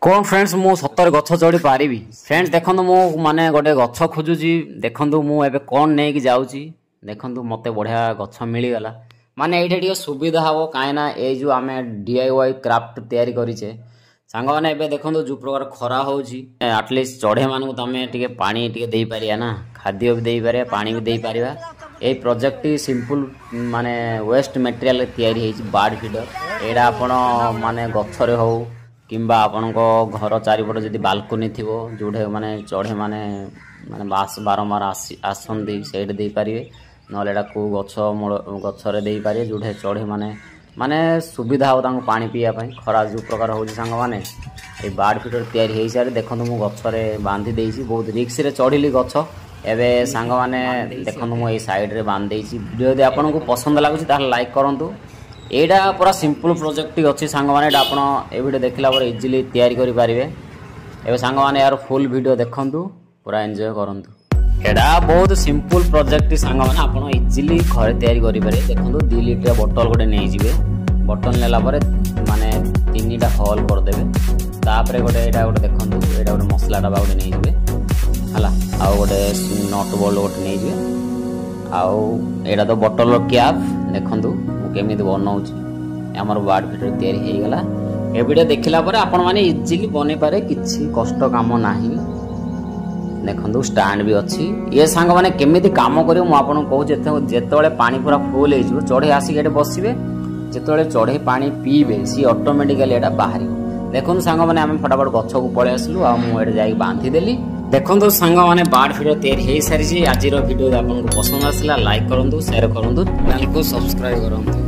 कौन फ्रेंड्स मु सतर गछ चढ़ी पारि फ्रेंड्स देखो मु माने गोटे गछ खोजुची देखो मुझे कौन नहीं कि जाऊँगी देखो मत बढ़िया गछ मिलगला माने ये सुविधा हम कहीं जो आम DIY क्राफ्ट तैयारी करें सांग मैंने देखो जो प्रकार खरा हो आटलिस्ट चढ़े मानू तुम टे पानी दे पारिया ना खाद्य भी दे पारिया पानी भी दे पारिया ये प्रोजेक्ट सिंपल माने वेस्ट मटेरियल तैयारी बार्ड फीडर एटा आपण माने गछरे हो किंबा आपण घर चारिपट जदि बालकोनी थी जोड़े माने चढ़े माने माने बास बारंबार आसंदी सेट दे पारिबे नले एटा को गछरे दे पारिबे जोड़े चढ़े माने माने सुविधा हो तांको पानी पिया पई खरा जो प्रकार हो सांग माने ए बार्ड फीडर तैयारी हो सारे देखो मु गछरे बांधी देइछि बहुत रिक्स रे चढ़िली गछ एबे सांग माने देखो मु ए साइड रे बांध देइछि वीडियो यदि आपन को पसंद लागुछि तार लाइक करंतु एटा पूरा सिंपल प्रोजेक्ट अच्छी सांग मैंने आप वीडियो देखला इजिली तैयारी करि पारिबे एबे सांग मैंने यार फुल वीडियो देखंतु पूरा एंजॉय करंतु एटा बहुत सिंपल प्रोजेक्ट सांग मैंने आप इजिली घरे तैयारी करि पारे देखंतु 2 लीटर बोतल गोटे नहीं जिवे बोतल नेला परे माने 3टा होल कर देबे तापरे गोटे एटा गोटे देखंतु एटा गोटे मसला डबा गोटे नहीं जिवे हला आ गोटे नट बोल्ट गोटे नहीं जिवे आउ एटा तो बोतल रो कैप देखंतु केमी बनाऊँ आमर बार्ड फीडर तैयारी हो गला ए वीडियो देखला पर आपण माने इजीली बने पारे किछि कष्ट काम नाही देखंतु स्टैंड भी अच्छी ये सांग माने केमिति काम करियो मु आपण कहू जेतेबेले पानी पूरा फुल हे जिवो चढ़े आसी एटे बसिबे जेतेबेले चढ़े पानी पीबे सी ऑटोमेटिकली एटा बाहरी देखंतु सांग माने हम फटाफट गछ को पळे आसलु आ मु एटे जाई बांधी देली देखंतु सांग माने बार्ड फीडर तैयारी हो सारी आजिर वीडियो आपन को पसंद आसला लाइक करंतु शेयर करंतु चैनल को सब्सक्राइब करंतु।